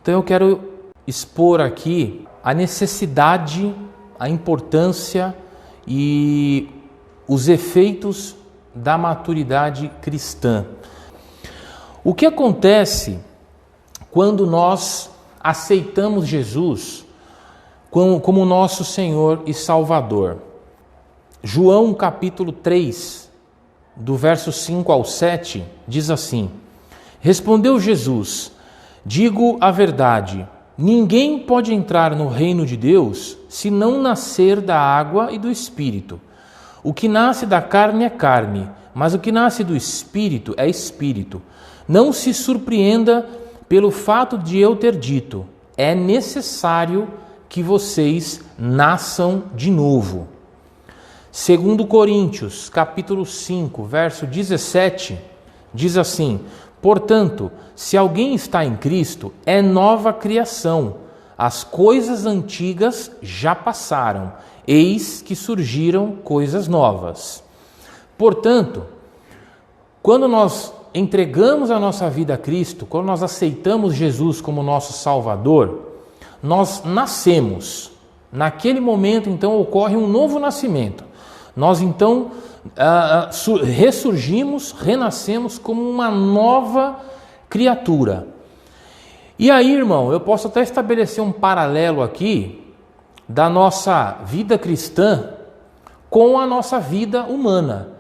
Então eu quero expor aqui a necessidade, a importância e os efeitos da maturidade cristã. O que acontece quando nós aceitamos Jesus como nosso Senhor e Salvador? João capítulo 3, do verso 5 ao 7, diz assim: Respondeu Jesus: Digo a verdade, ninguém pode entrar no reino de Deus se não nascer da água e do Espírito. O que nasce da carne é carne, mas o que nasce do Espírito é Espírito. Não se surpreenda pelo fato de eu ter dito: é necessário que vocês nasçam de novo. 2 Coríntios, capítulo 5, verso 17, diz assim: Portanto, se alguém está em Cristo, é nova criação. As coisas antigas já passaram, eis que surgiram coisas novas. Portanto, quando nós entregamos a nossa vida a Cristo, quando nós aceitamos Jesus como nosso Salvador, nós nascemos. Naquele momento, então, ocorre um novo nascimento. Nós, então, ressurgimos, renascemos como uma nova criatura. E aí, irmão, eu posso até estabelecer um paralelo aqui da nossa vida cristã com a nossa vida humana.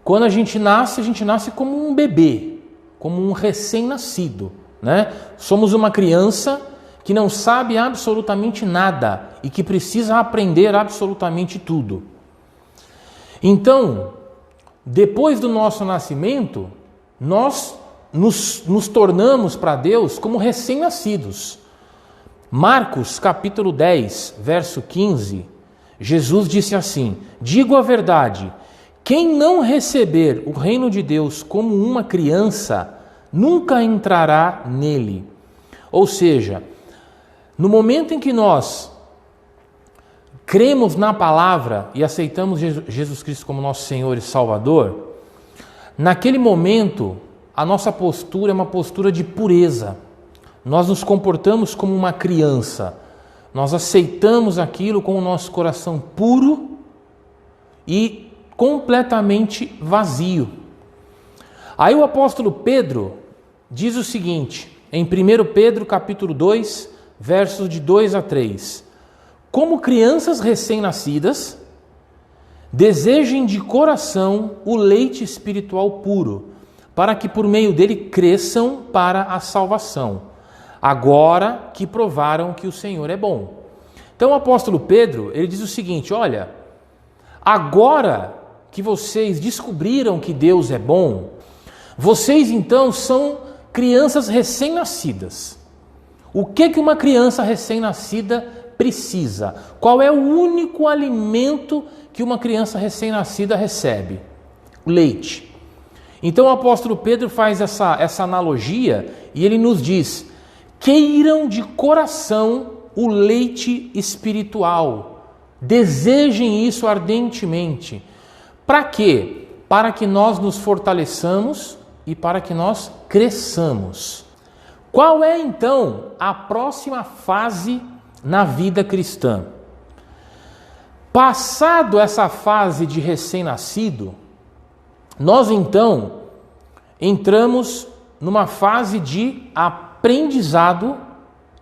Quando a gente nasce como um bebê, como um recém-nascido, né? Somos uma criança que não sabe absolutamente nada e que precisa aprender absolutamente tudo. Então, depois do nosso nascimento, nós nos tornamos para Deus como recém-nascidos. Marcos capítulo 10, verso 15, Jesus disse assim: Digo a verdade, quem não receber o reino de Deus como uma criança, nunca entrará nele. Ou seja, no momento em que nós cremos na palavra e aceitamos Jesus Cristo como nosso Senhor e Salvador, naquele momento a nossa postura é uma postura de pureza. Nós nos comportamos como uma criança. Nós aceitamos aquilo com o nosso coração puro e completamente vazio. Aí o apóstolo Pedro diz o seguinte, em 1 Pedro capítulo 2, versos de 2 a 3: Como crianças recém-nascidas, desejem de coração o leite espiritual puro, para que por meio dele cresçam para a salvação, agora que provaram que o Senhor é bom. Então o apóstolo Pedro, ele diz o seguinte: olha, agora que vocês descobriram que Deus é bom, vocês então são crianças recém-nascidas. O que uma criança recém-nascida precisa? Qual é o único alimento que uma criança recém-nascida recebe? O leite. Então o apóstolo Pedro faz essa analogia e ele nos diz: queiram de coração o leite espiritual, desejem isso ardentemente. Para quê? Para que nós nos fortaleçamos e para que nós cresçamos. Qual é então a próxima fase na vida cristã? Passado essa fase de recém-nascido, nós então entramos numa fase de aprendizado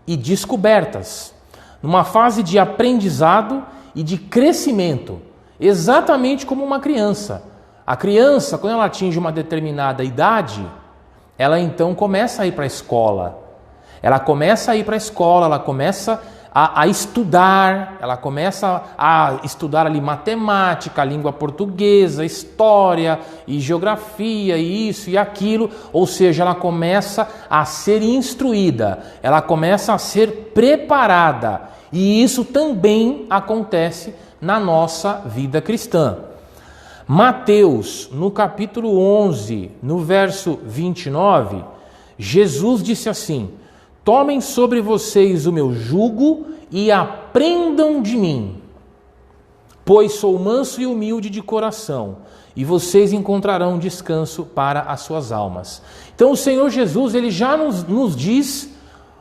e descobertas, numa fase de aprendizado e de crescimento, exatamente como uma criança. A criança, quando ela atinge uma determinada idade, ela então começa a ir para a escola. Ela começa a ir para a escola, ela começa a estudar, ela começa a estudar ali matemática, língua portuguesa, história e geografia, e isso e aquilo, ou seja, ela começa a ser instruída, ela começa a ser preparada, e isso também acontece na nossa vida cristã. Mateus, no capítulo 11, no verso 29, Jesus disse assim: Tomem sobre vocês o meu jugo e aprendam de mim, pois sou manso e humilde de coração, e vocês encontrarão descanso para as suas almas. Então o Senhor Jesus, ele já nos diz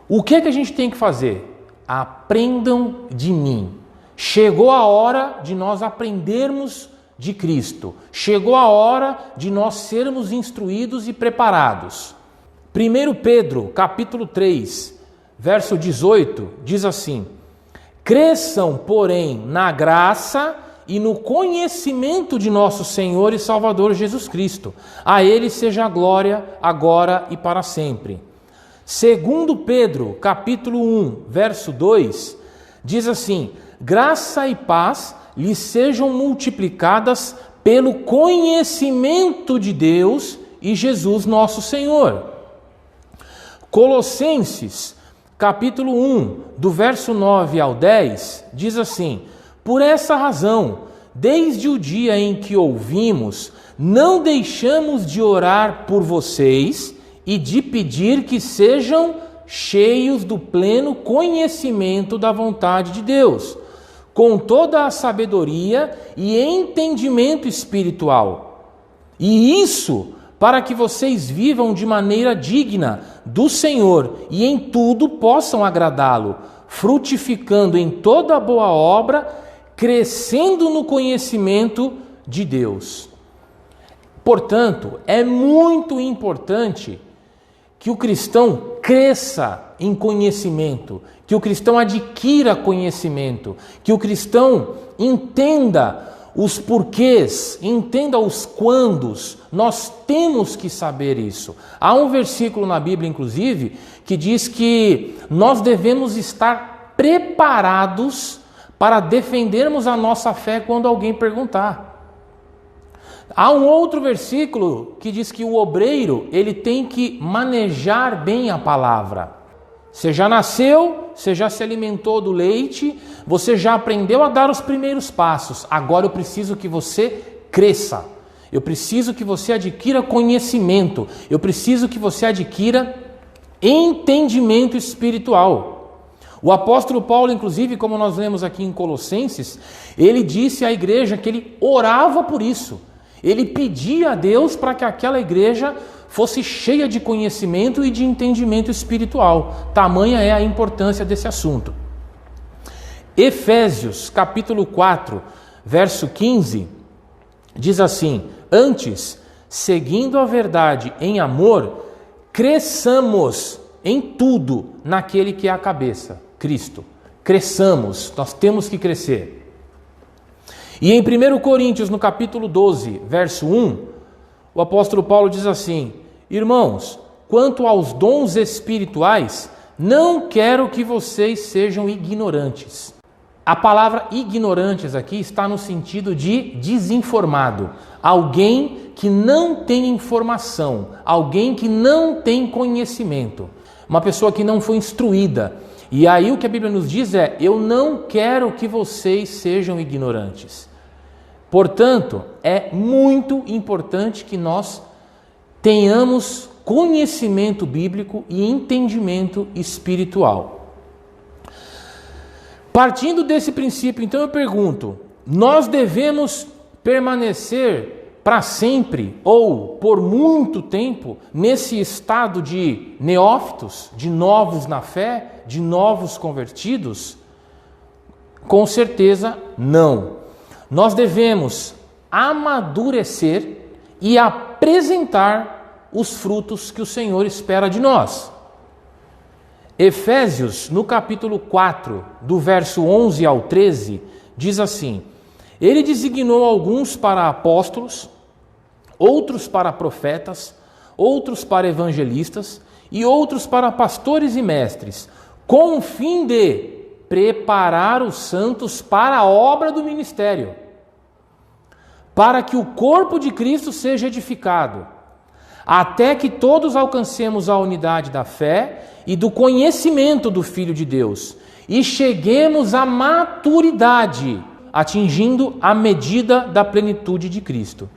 O que é que a gente tem que fazer? Aprendam de mim. Chegou a hora de nós aprendermos de Cristo. Chegou a hora de nós sermos instruídos e preparados. 1 Pedro, capítulo 3, verso 18, diz assim: cresçam, porém, na graça e no conhecimento de nosso Senhor e Salvador Jesus Cristo. A Ele seja a glória, agora e para sempre. 2 Pedro, capítulo 1, verso 2, diz assim: graça e paz lhes sejam multiplicadas pelo conhecimento de Deus e Jesus nosso Senhor. Colossenses, capítulo 1, do verso 9 ao 10, diz assim: por essa razão, desde o dia em que ouvimos, não deixamos de orar por vocês e de pedir que sejam cheios do pleno conhecimento da vontade de Deus, com toda a sabedoria e entendimento espiritual. E isso para que vocês vivam de maneira digna do Senhor e em tudo possam agradá-lo, frutificando em toda boa obra, crescendo no conhecimento de Deus. Portanto, é muito importante que o cristão cresça em conhecimento, que o cristão adquira conhecimento, que o cristão entenda os porquês, entenda os quandos. Nós temos que saber isso. Há um versículo na Bíblia, inclusive, que diz que nós devemos estar preparados para defendermos a nossa fé quando alguém perguntar. Há um outro versículo que diz que o obreiro, ele tem que manejar bem a palavra. Você já nasceu, você já se alimentou do leite, você já aprendeu a dar os primeiros passos. Agora eu preciso que você cresça. Eu preciso que você adquira conhecimento. Eu preciso que você adquira entendimento espiritual. O apóstolo Paulo, inclusive, como nós lemos aqui em Colossenses, ele disse à igreja que ele orava por isso. Ele pedia a Deus para que aquela igreja fosse cheia de conhecimento e de entendimento espiritual. Tamanha é a importância desse assunto. Efésios, capítulo 4, verso 15, diz assim: antes, seguindo a verdade em amor, cresçamos em tudo naquele que é a cabeça, Cristo. Cresçamos, nós temos que crescer. E em 1 Coríntios, no capítulo 12, verso 1, o apóstolo Paulo diz assim: irmãos, quanto aos dons espirituais, não quero que vocês sejam ignorantes. A palavra ignorantes aqui está no sentido de desinformado. Alguém que não tem informação, alguém que não tem conhecimento, uma pessoa que não foi instruída. E aí o que a Bíblia nos diz é: eu não quero que vocês sejam ignorantes. Portanto, é muito importante que nós tenhamos conhecimento bíblico e entendimento espiritual. Partindo desse princípio, então eu pergunto: nós devemos permanecer para sempre ou por muito tempo nesse estado de neófitos, de novos na fé, de novos convertidos? Com certeza não. Nós devemos amadurecer e apresentar os frutos que o Senhor espera de nós. Efésios, no capítulo 4, do verso 11 ao 13, diz assim: ele designou alguns para apóstolos, outros para profetas, outros para evangelistas e outros para pastores e mestres, com o fim de preparar os santos para a obra do ministério, para que o corpo de Cristo seja edificado, até que todos alcancemos a unidade da fé e do conhecimento do Filho de Deus, e cheguemos à maturidade, atingindo a medida da plenitude de Cristo.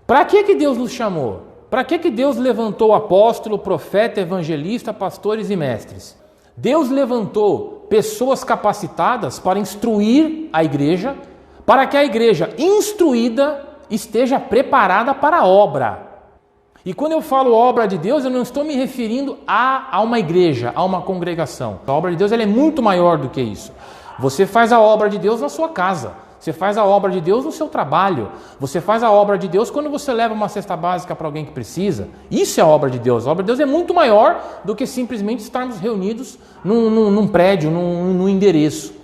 Para que Deus nos chamou? Para que Deus levantou apóstolo, profeta, evangelista, pastores e mestres? Deus levantou pessoas capacitadas para instruir a igreja, para que a igreja instruída esteja preparada para a obra. E quando eu falo obra de Deus, eu não estou me referindo a uma igreja, a uma congregação. A obra de Deus ela é muito maior do que isso. Você faz a obra de Deus na sua casa. Você faz a obra de Deus no seu trabalho. Você faz a obra de Deus quando você leva uma cesta básica para alguém que precisa. Isso é a obra de Deus. A obra de Deus é muito maior do que simplesmente estarmos reunidos num prédio, num endereço.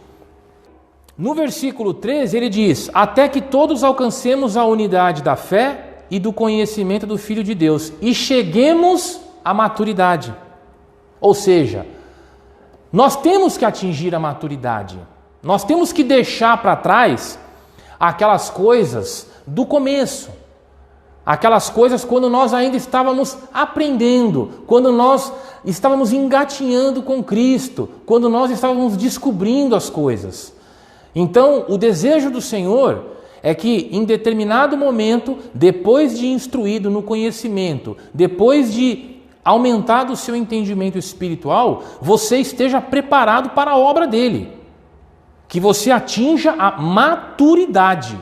No versículo 13 ele diz: até que todos alcancemos a unidade da fé e do conhecimento do Filho de Deus e cheguemos à maturidade. Ou seja, nós temos que atingir a maturidade. Nós temos que deixar para trás aquelas coisas do começo. Aquelas coisas quando nós ainda estávamos aprendendo, quando nós estávamos engatinhando com Cristo, quando nós estávamos descobrindo as coisas. Então, o desejo do Senhor é que em determinado momento, depois de instruído no conhecimento, depois de aumentado o seu entendimento espiritual, você esteja preparado para a obra dele. Que você atinja a maturidade.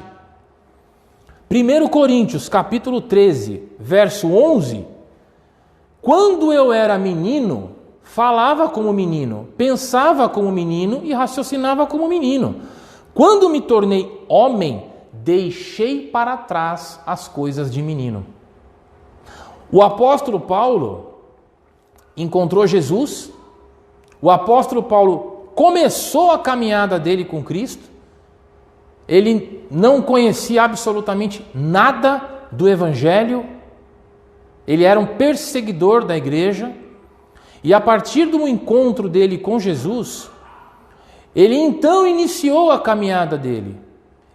1 Coríntios, capítulo 13, verso 11. Quando eu era menino, falava como menino, pensava como menino e raciocinava como menino. Quando me tornei homem, deixei para trás as coisas de menino. O apóstolo Paulo encontrou Jesus. O apóstolo Paulo começou a caminhada dele com Cristo. Ele não conhecia absolutamente nada do Evangelho. Ele era um perseguidor da igreja. E a partir do encontro dele com Jesus, ele então iniciou a caminhada dele.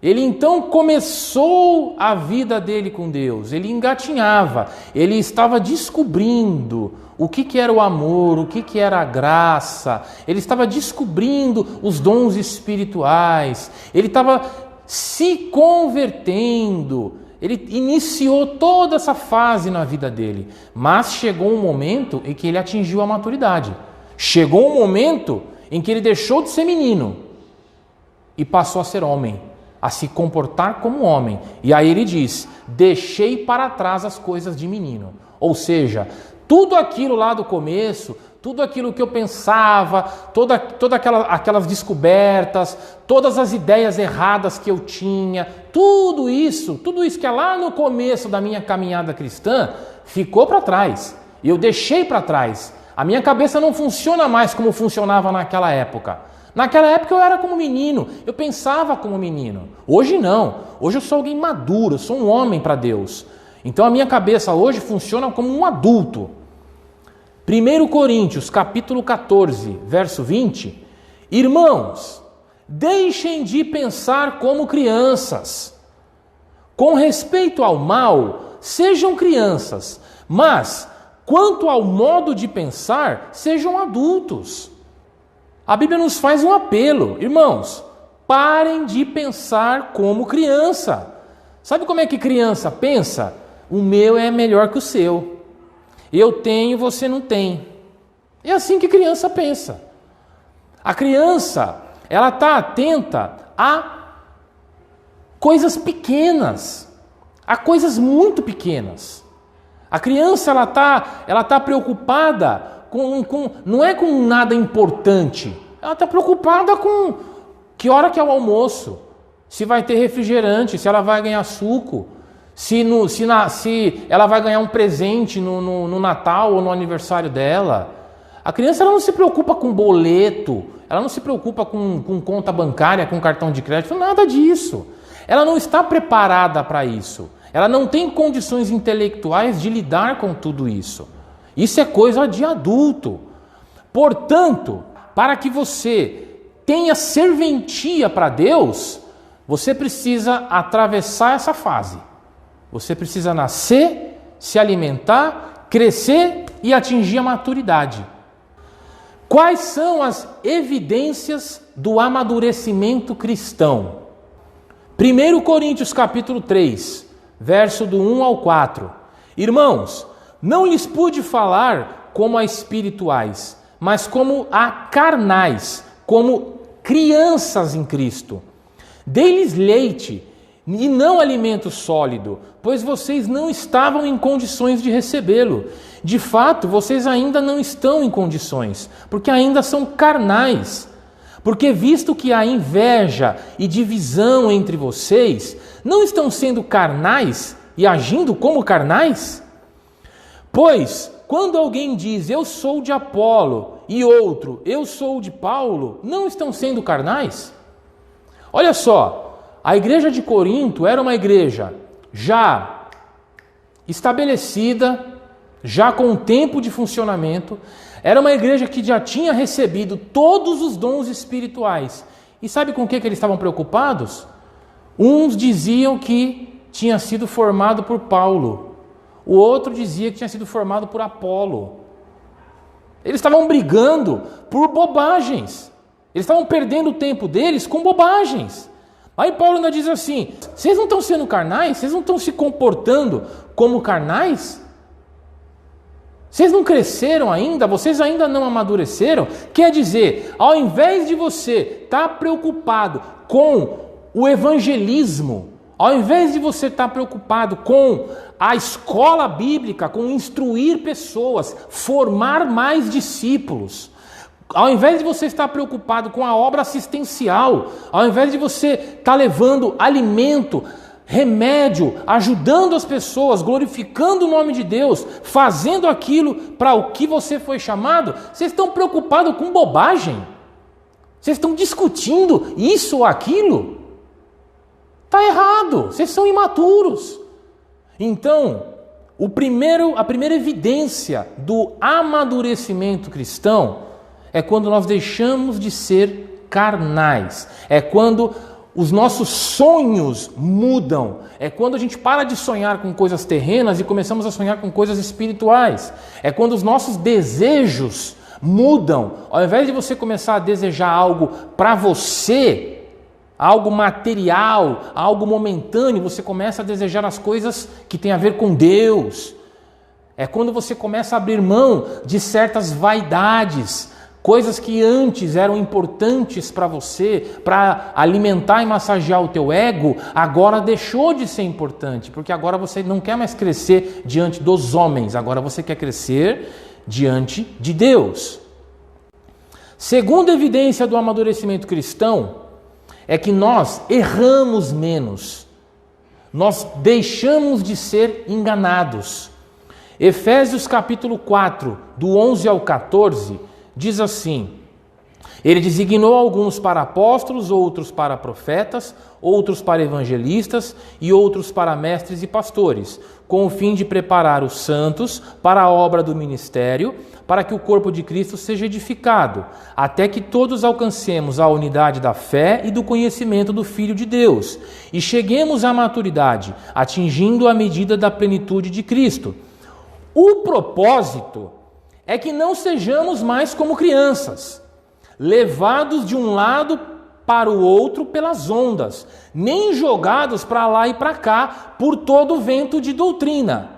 Ele então começou a vida dele com Deus. Ele engatinhava, ele estava descobrindo o que era o amor, o que era a graça. Ele estava descobrindo os dons espirituais. Ele estava se convertendo. Ele iniciou toda essa fase na vida dele. Mas chegou um momento em que ele atingiu a maturidade. Chegou um momento em que ele deixou de ser menino e passou a ser homem, a se comportar como homem. E aí ele diz: deixei para trás as coisas de menino. Ou seja, tudo aquilo lá do começo, tudo aquilo que eu pensava, todas aquelas descobertas, todas as ideias erradas que eu tinha, tudo isso que é lá no começo da minha caminhada cristã, ficou para trás. E eu deixei para trás. A minha cabeça não funciona mais como funcionava naquela época. Naquela época eu era como menino, eu pensava como menino. Hoje não, hoje eu sou alguém maduro, eu sou um homem para Deus. Então a minha cabeça hoje funciona como um adulto. 1 Coríntios, capítulo 14, verso 20. Irmãos, deixem de pensar como crianças. Com respeito ao mal, sejam crianças, mas quanto ao modo de pensar, sejam adultos. A Bíblia nos faz um apelo. Irmãos, parem de pensar como criança. Sabe como é que criança pensa? O meu é melhor que o seu. Eu tenho, você não tem. É assim que criança pensa. A criança, ela está atenta a coisas pequenas, a coisas muito pequenas. A criança, ela tá preocupada não é com nada importante. Ela está preocupada com que hora que é o almoço, se vai ter refrigerante, se ela vai ganhar suco, se ela vai ganhar um presente no Natal ou no aniversário dela. A criança ela não se preocupa com boleto, ela não se preocupa com conta bancária, com cartão de crédito, nada disso. Ela não está preparada para isso. Ela não tem condições intelectuais de lidar com tudo isso. Isso é coisa de adulto. Portanto, para que você tenha serventia para Deus, você precisa atravessar essa fase. Você precisa nascer, se alimentar, crescer e atingir a maturidade. Quais são as evidências do amadurecimento cristão? 1 Coríntios capítulo 3, verso do 1 ao 4. Irmãos, não lhes pude falar como a espirituais, mas como a carnais, como crianças em Cristo. Dei-lhes leite e não alimento sólido, pois vocês não estavam em condições de recebê-lo. De fato, vocês ainda não estão em condições, porque ainda são carnais. Porque visto que há inveja e divisão entre vocês, não estão sendo carnais e agindo como carnais? Pois, quando alguém diz, eu sou de Apolo, e outro, eu sou de Paulo, não estão sendo carnais? Olha só, a igreja de Corinto era uma igreja já estabelecida, já com um tempo de funcionamento, era uma igreja que já tinha recebido todos os dons espirituais. E sabe com o que eles estavam preocupados? Uns diziam que tinha sido formado por Paulo, o outro dizia que tinha sido formado por Apolo. Eles estavam brigando por bobagens. Eles estavam perdendo o tempo deles com bobagens. Aí Paulo ainda diz assim, vocês não estão sendo carnais? Vocês não estão se comportando como carnais? Vocês não cresceram ainda? Vocês ainda não amadureceram? Quer dizer, ao invés de você estar preocupado com o evangelismo, ao invés de você estar preocupado com a escola bíblica, com instruir pessoas, formar mais discípulos, ao invés de você estar preocupado com a obra assistencial, ao invés de você estar levando alimento, remédio, ajudando as pessoas, glorificando o nome de Deus, fazendo aquilo para o que você foi chamado, vocês estão preocupados com bobagem? Vocês estão discutindo isso ou aquilo? Está errado, vocês são imaturos. Então, a primeira evidência do amadurecimento cristão é quando nós deixamos de ser carnais, é quando os nossos sonhos mudam, é quando a gente para de sonhar com coisas terrenas e começamos a sonhar com coisas espirituais, é quando os nossos desejos mudam, ao invés de você começar a desejar algo para você, algo material, algo momentâneo, você começa a desejar as coisas que têm a ver com Deus. É quando você começa a abrir mão de certas vaidades, coisas que antes eram importantes para você, para alimentar e massagear o teu ego, agora deixou de ser importante, porque agora você não quer mais crescer diante dos homens, agora você quer crescer diante de Deus. Segunda evidência do amadurecimento cristão é que nós erramos menos, nós deixamos de ser enganados. Efésios capítulo 4, do 11 ao 14, diz assim, ele designou alguns para apóstolos, outros para profetas, outros para evangelistas e outros para mestres e pastores, com o fim de preparar os santos para a obra do ministério, para que o corpo de Cristo seja edificado, até que todos alcancemos a unidade da fé e do conhecimento do Filho de Deus, e cheguemos à maturidade, atingindo a medida da plenitude de Cristo. O propósito é que não sejamos mais como crianças, levados de um lado para o outro pelas ondas, nem jogados para lá e para cá por todo o vento de doutrina,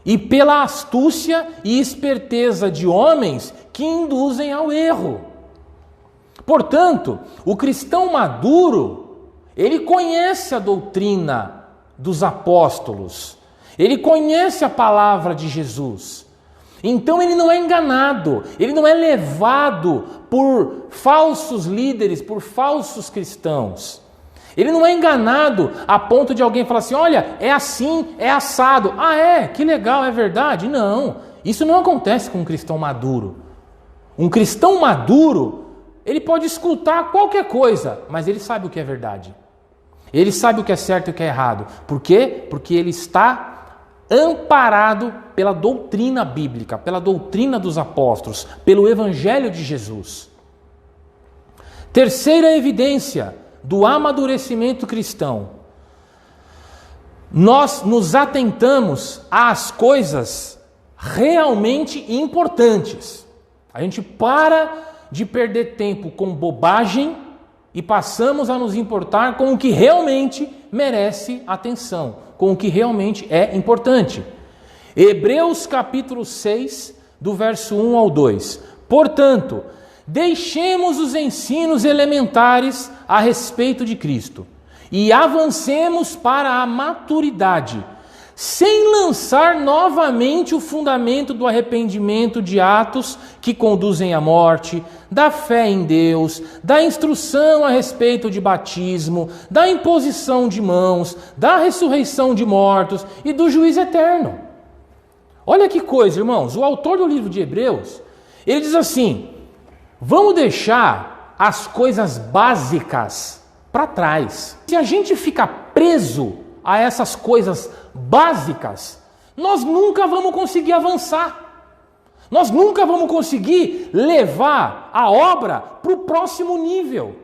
e pela astúcia e esperteza de homens que induzem ao erro. Portanto, o cristão maduro, ele conhece a doutrina dos apóstolos, ele conhece a palavra de Jesus. Então ele não é enganado, ele não é levado por falsos líderes, por falsos cristãos. Ele não é enganado a ponto de alguém falar assim, olha, é assim, é assado. Ah, é? Que legal, é verdade? Não, isso não acontece com um cristão maduro. Um cristão maduro, ele pode escutar qualquer coisa, mas ele sabe o que é verdade. Ele sabe o que é certo e o que é errado. Por quê? Porque ele está amparado pela doutrina bíblica, pela doutrina dos apóstolos, pelo evangelho de Jesus. Terceira evidência do amadurecimento cristão. Nós nos atentamos às coisas realmente importantes. A gente para de perder tempo com bobagem e passamos a nos importar com o que realmente merece atenção, com o que realmente é importante. Hebreus capítulo 6, do verso 1 ao 2. Portanto, deixemos os ensinos elementares a respeito de Cristo e avancemos para a maturidade, sem lançar novamente o fundamento do arrependimento de atos que conduzem à morte, da fé em Deus, da instrução a respeito de batismo, da imposição de mãos, da ressurreição de mortos e do juízo eterno. Olha que coisa, irmãos, o autor do livro de Hebreus, ele diz assim: vamos deixar as coisas básicas para trás. Se a gente ficar preso a essas coisas básicas, nós nunca vamos conseguir avançar. Nós nunca vamos conseguir levar a obra para o próximo nível.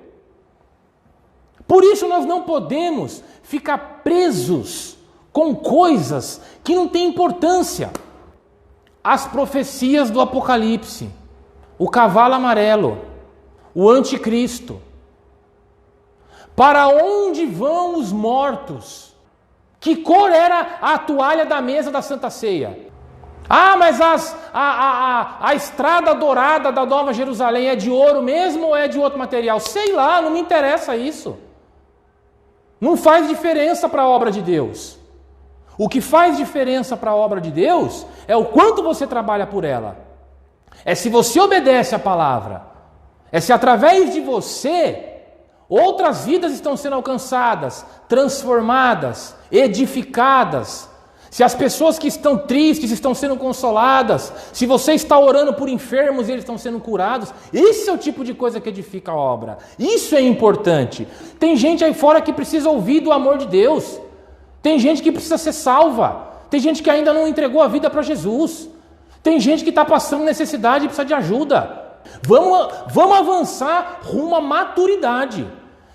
Por isso nós não podemos ficar presos com coisas que não têm importância. As profecias do Apocalipse, o cavalo amarelo, o anticristo. Para onde vão os mortos? Que cor era a toalha da mesa da Santa Ceia? Ah, mas a estrada dourada da Nova Jerusalém é de ouro mesmo ou é de outro material? Sei lá, não me interessa isso. Não faz diferença para a obra de Deus. O que faz diferença para a obra de Deus é o quanto você trabalha por ela. É se você obedece à palavra. É se através de você outras vidas estão sendo alcançadas, transformadas, edificadas. Se as pessoas que estão tristes estão sendo consoladas, se você está orando por enfermos e eles estão sendo curados, esse é o tipo de coisa que edifica a obra. Isso é importante. Tem gente aí fora que precisa ouvir do amor de Deus. Tem gente que precisa ser salva. Tem gente que ainda não entregou a vida para Jesus. Tem gente que está passando necessidade e precisa de ajuda. Vamos avançar rumo à maturidade.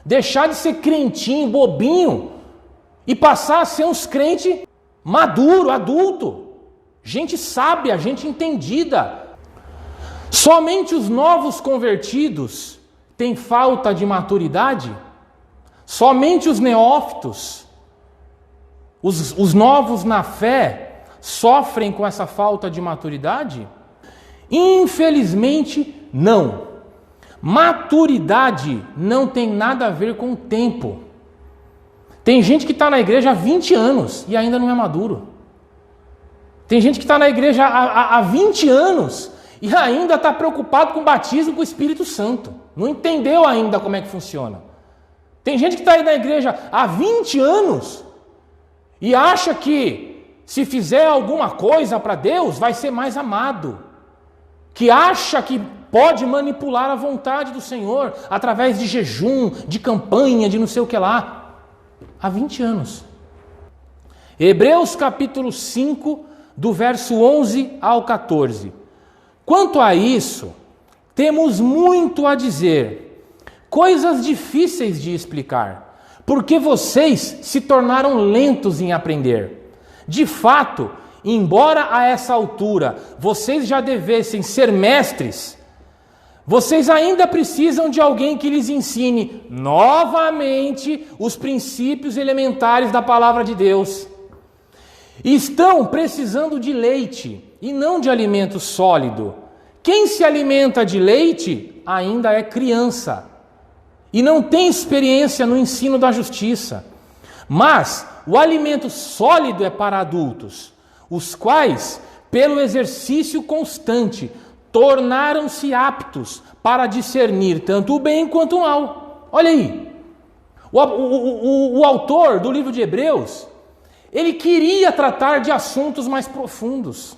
Deixar de ser crentinho, bobinho, e passar a ser uns crentes maduro, adulto. Gente sábia, gente entendida. Somente os novos convertidos têm falta de maturidade? Somente os neófitos, os novos na fé, sofrem com essa falta de maturidade? Infelizmente, não. Maturidade não tem nada a ver com o tempo. Tem gente que está na igreja há 20 anos e ainda não é maduro. Tem gente que está na igreja há 20 anos e ainda está preocupado com o batismo com o Espírito Santo. Não entendeu ainda como é que funciona. Tem gente que está aí na igreja há 20 anos e acha que se fizer alguma coisa para Deus vai ser mais amado. Que acha que pode manipular a vontade do Senhor através de jejum, de campanha, de não sei o que lá. Há 20 anos. Hebreus capítulo 5, do verso 11 ao 14. Quanto a isso, temos muito a dizer, coisas difíceis de explicar, porque vocês se tornaram lentos em aprender. De fato, embora a essa altura vocês já devessem ser mestres, vocês ainda precisam de alguém que lhes ensine novamente os princípios elementares da palavra de Deus. Estão precisando de leite e não de alimento sólido. Quem se alimenta de leite ainda é criança e não tem experiência no ensino da justiça. Mas o alimento sólido é para adultos, os quais, pelo exercício constante, tornaram-se aptos para discernir tanto o bem quanto o mal. Olha aí, o autor do livro de Hebreus, ele queria tratar de assuntos mais profundos.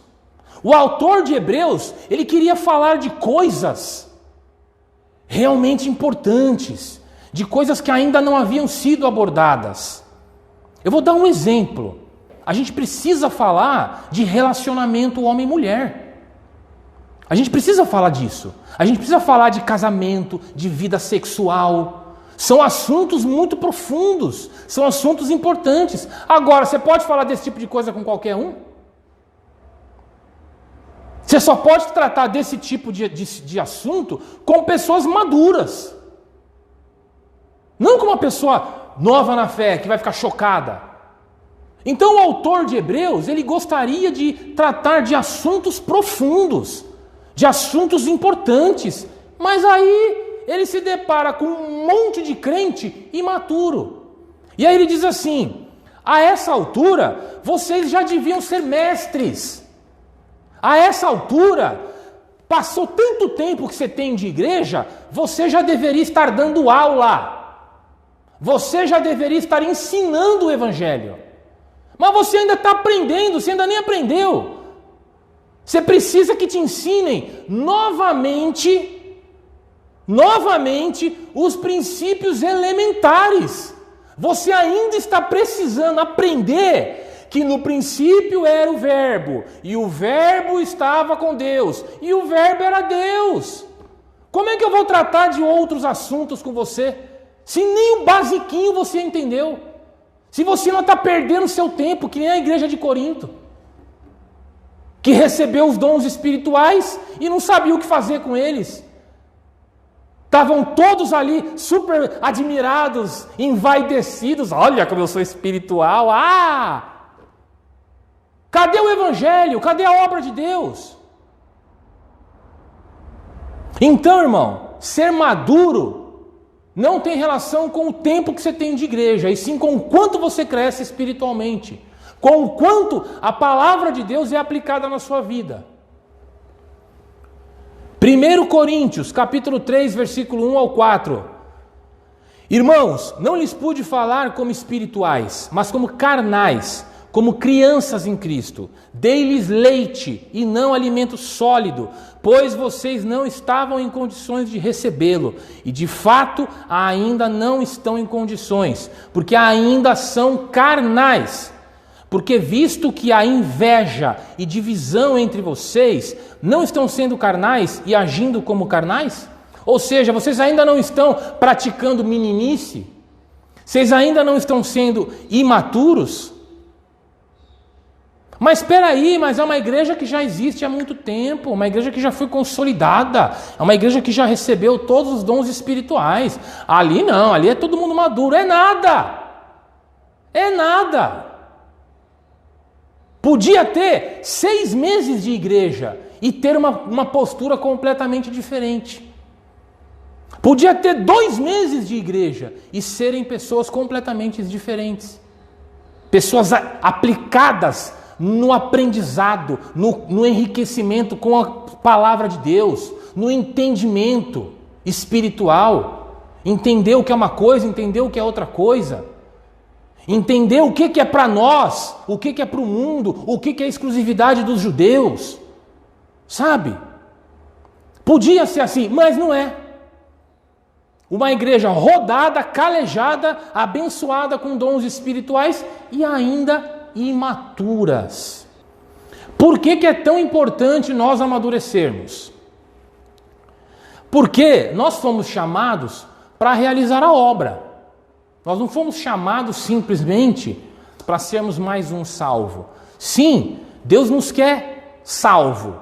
O autor de Hebreus, ele queria falar de coisas realmente importantes, de coisas que ainda não haviam sido abordadas. Eu vou dar um exemplo. A gente precisa falar de relacionamento homem-mulher. A gente precisa falar disso. A gente precisa falar de casamento, de vida sexual. São assuntos muito profundos. São assuntos importantes. Agora, você pode falar desse tipo de coisa com qualquer um? Você só pode tratar desse tipo de assunto com pessoas maduras. Não com uma pessoa nova na fé, que vai ficar chocada. Então o autor de Hebreus, ele gostaria de tratar de assuntos profundos, de assuntos importantes, mas aí ele se depara com um monte de crente imaturo. E aí ele diz assim: a essa altura, vocês já deviam ser mestres. A essa altura, passou tanto tempo que você tem de igreja, você já deveria estar dando aula. Você já deveria estar ensinando o evangelho. Mas você ainda está aprendendo, você ainda nem aprendeu. Você precisa que te ensinem novamente os princípios elementares. Você ainda está precisando aprender que no princípio era o verbo, e o verbo estava com Deus, e o verbo era Deus. Como é que eu vou tratar de outros assuntos com você, se nem o basiquinho você entendeu? Se você não está perdendo seu tempo, que nem a igreja de Corinto, que recebeu os dons espirituais e não sabia o que fazer com eles. Estavam todos ali super admirados, envaidecidos. Olha como eu sou espiritual. Cadê o evangelho? Cadê a obra de Deus? Então, irmão, ser maduro não tem relação com o tempo que você tem de igreja, e sim com o quanto você cresce espiritualmente, com o quanto a palavra de Deus é aplicada na sua vida. 1 Coríntios, capítulo 3, versículo 1 ao 4. Irmãos, não lhes pude falar como espirituais, mas como carnais, como crianças em Cristo. Dei-lhes leite e não alimento sólido, pois vocês não estavam em condições de recebê-lo. E de fato ainda não estão em condições, porque ainda são carnais. Porque visto que há inveja e divisão entre vocês, não estão sendo carnais e agindo como carnais? Ou seja, vocês ainda não estão praticando meninice? Vocês ainda não estão sendo imaturos? Mas espera aí, mas é uma igreja que já existe há muito tempo, uma igreja que já foi consolidada, é uma igreja que já recebeu todos os dons espirituais. Ali não, ali é todo mundo maduro. É nada! É nada! Podia ter 6 meses de igreja e ter uma postura completamente diferente. Podia ter 2 meses de igreja e serem pessoas completamente diferentes. Pessoas aplicadas no aprendizado, no enriquecimento com a palavra de Deus, no entendimento espiritual. Entender o que é uma coisa, entender o que é outra coisa. Entender o que é para nós, o que é para o mundo, o que é exclusividade dos judeus. Sabe? Podia ser assim, mas não é. Uma igreja rodada, calejada, abençoada com dons espirituais e ainda imaturas. Por que é tão importante nós amadurecermos? Porque nós fomos chamados para realizar a obra. Nós não fomos chamados simplesmente para sermos mais um salvo. Sim, Deus nos quer salvo.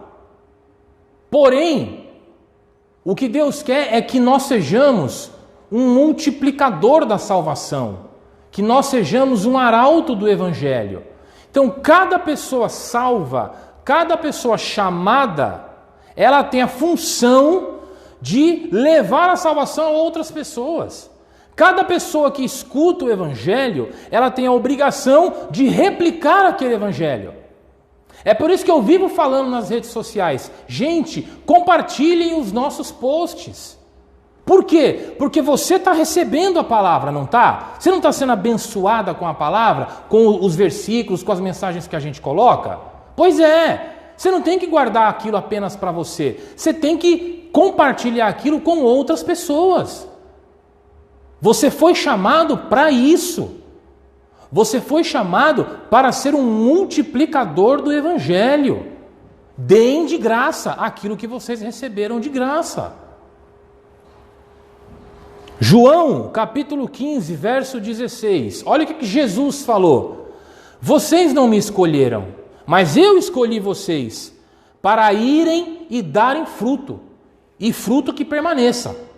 Porém, o que Deus quer é que nós sejamos um multiplicador da salvação, que nós sejamos um arauto do evangelho. Então, cada pessoa salva, cada pessoa chamada, ela tem a função de levar a salvação a outras pessoas. Cada pessoa que escuta o evangelho, ela tem a obrigação de replicar aquele evangelho. É por isso que eu vivo falando nas redes sociais: gente, compartilhem os nossos posts. Por quê? Porque você está recebendo a palavra, não está? Você não está sendo abençoada com a palavra, com os versículos, com as mensagens que a gente coloca? Pois é, você não tem que guardar aquilo apenas para você. Você tem que compartilhar aquilo com outras pessoas. Você foi chamado para isso. Você foi chamado para ser um multiplicador do evangelho. Deem de graça aquilo que vocês receberam de graça. João, capítulo 15, verso 16. Olha o que Jesus falou. Vocês não me escolheram, mas eu escolhi vocês para irem e darem fruto, e fruto que permaneça.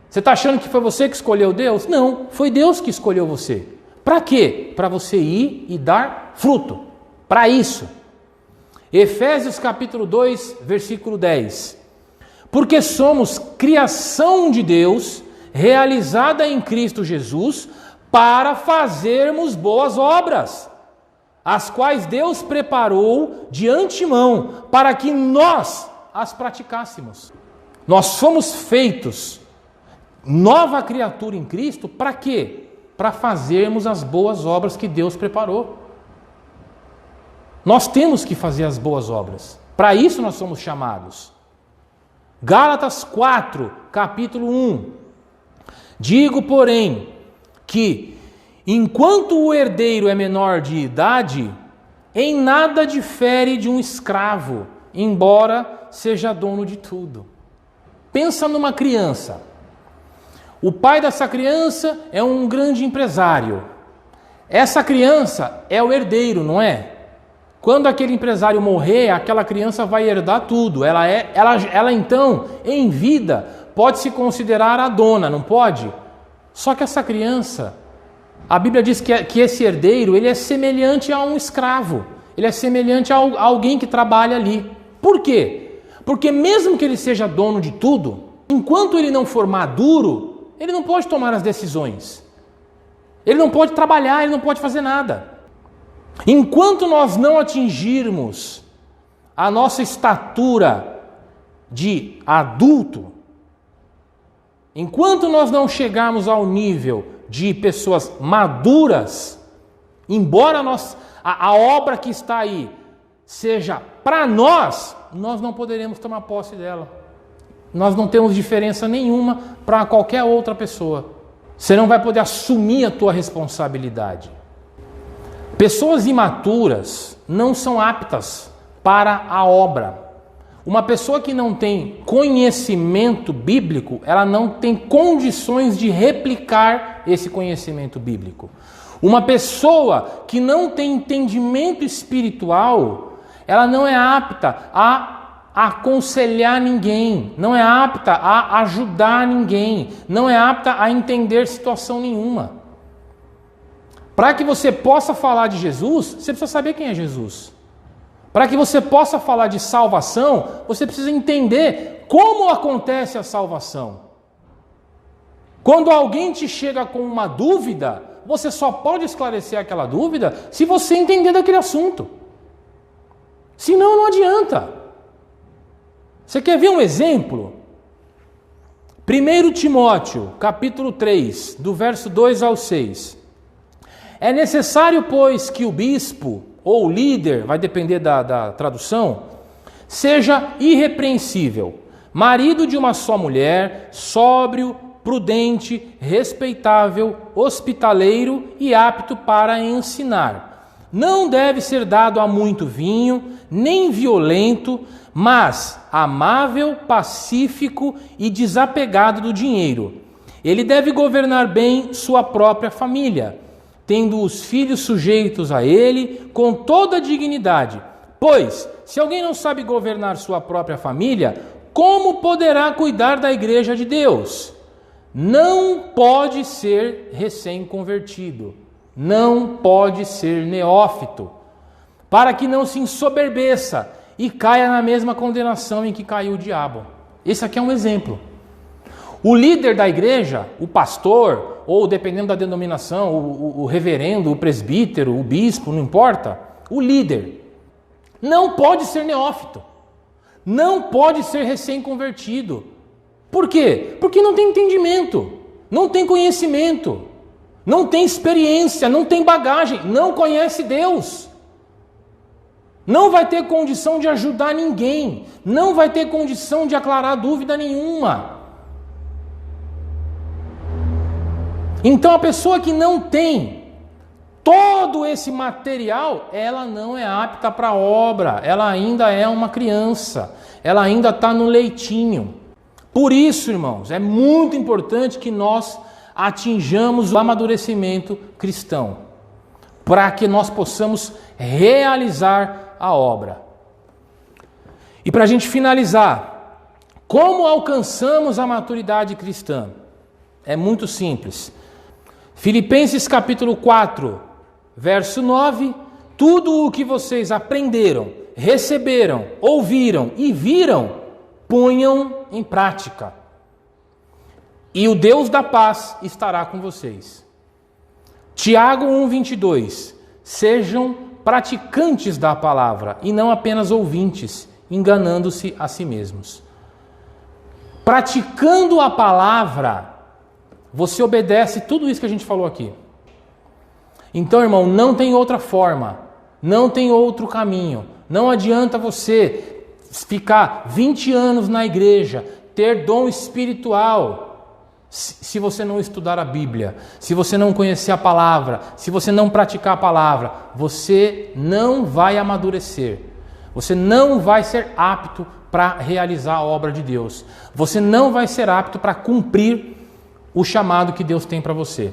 Você está achando que foi você que escolheu Deus? Não, foi Deus que escolheu você. Para quê? Para você ir e dar fruto. Para isso. Efésios capítulo 2, versículo 10. Porque somos criação de Deus, realizada em Cristo Jesus, para fazermos boas obras, as quais Deus preparou de antemão para que nós as praticássemos. Nós fomos feitos nova criatura em Cristo para quê? Para fazermos as boas obras que Deus preparou. Nós temos que fazer as boas obras. Para isso nós somos chamados. Gálatas 4, capítulo 1. Digo, porém, que enquanto o herdeiro é menor de idade, em nada difere de um escravo, embora seja dono de tudo. Pensa numa criança. O pai dessa criança é um grande empresário. Essa criança é o herdeiro, não é? Quando aquele empresário morrer, aquela criança vai herdar tudo. Ela então, em vida, pode se considerar a dona, não pode? Só que essa criança, a Bíblia diz que esse herdeiro, ele é semelhante a um escravo. Ele é semelhante a alguém que trabalha ali. Por quê? Porque mesmo que ele seja dono de tudo, enquanto ele não for maduro, ele não pode tomar as decisões. Ele não pode trabalhar, ele não pode fazer nada. Enquanto nós não atingirmos a nossa estatura de adulto, enquanto nós não chegarmos ao nível de pessoas maduras, embora a obra que está aí seja para nós, nós não poderemos tomar posse dela. Nós não temos diferença nenhuma para qualquer outra pessoa. Você não vai poder assumir a tua responsabilidade. Pessoas imaturas não são aptas para a obra. Uma pessoa que não tem conhecimento bíblico, ela não tem condições de replicar esse conhecimento bíblico. Uma pessoa que não tem entendimento espiritual, ela não é apta a aconselhar ninguém, não é apta a ajudar ninguém, não é apta a entender situação nenhuma. Para que você possa falar de Jesus, você precisa saber quem é Jesus. Para que você possa falar de salvação, você precisa entender como acontece a salvação. Quando alguém te chega com uma dúvida, você só pode esclarecer aquela dúvida se você entender daquele assunto. Senão não adianta. Você quer ver um exemplo? 1 Timóteo, capítulo 3, do verso 2 ao 6. É necessário, pois, que o bispo, ou líder, vai depender da tradução, seja irrepreensível, marido de uma só mulher, sóbrio, prudente, respeitável, hospitaleiro e apto para ensinar. Não deve ser dado a muito vinho, nem violento, mas amável, pacífico e desapegado do dinheiro. Ele deve governar bem sua própria família, tendo os filhos sujeitos a ele com toda a dignidade. Pois, se alguém não sabe governar sua própria família, como poderá cuidar da igreja de Deus? Não pode ser recém-convertido, não pode ser neófito, para que não se ensoberbeça e caia na mesma condenação em que caiu o diabo. Esse aqui é um exemplo. O líder da igreja, o pastor, ou dependendo da denominação, o reverendo, o presbítero, o bispo, não importa, o líder, não pode ser neófito, não pode ser recém-convertido. Por quê? Porque não tem entendimento, não tem conhecimento, não tem experiência, não tem bagagem, não conhece Deus. Não vai ter condição de ajudar ninguém, não vai ter condição de aclarar dúvida nenhuma. Então a pessoa que não tem todo esse material, ela não é apta para a obra, ela ainda é uma criança, ela ainda está no leitinho. Por isso, irmãos, é muito importante que nós atinjamos o amadurecimento cristão, para que nós possamos realizar a obra. E para a gente finalizar, como alcançamos a maturidade cristã? É muito simples. Filipenses capítulo 4, verso 9, tudo o que vocês aprenderam, receberam, ouviram e viram, ponham em prática. E o Deus da paz estará com vocês. Tiago 1,22. Sejam praticantes da palavra e não apenas ouvintes, enganando-se a si mesmos. Praticando a palavra, você obedece tudo isso que a gente falou aqui. Então, irmão, não tem outra forma, não tem outro caminho. Não adianta você ficar 20 anos na igreja, ter dom espiritual, se você não estudar a Bíblia, se você não conhecer a palavra, se você não praticar a palavra, você não vai amadurecer. Você não vai ser apto para realizar a obra de Deus. Você não vai ser apto para cumprir o chamado que Deus tem para você.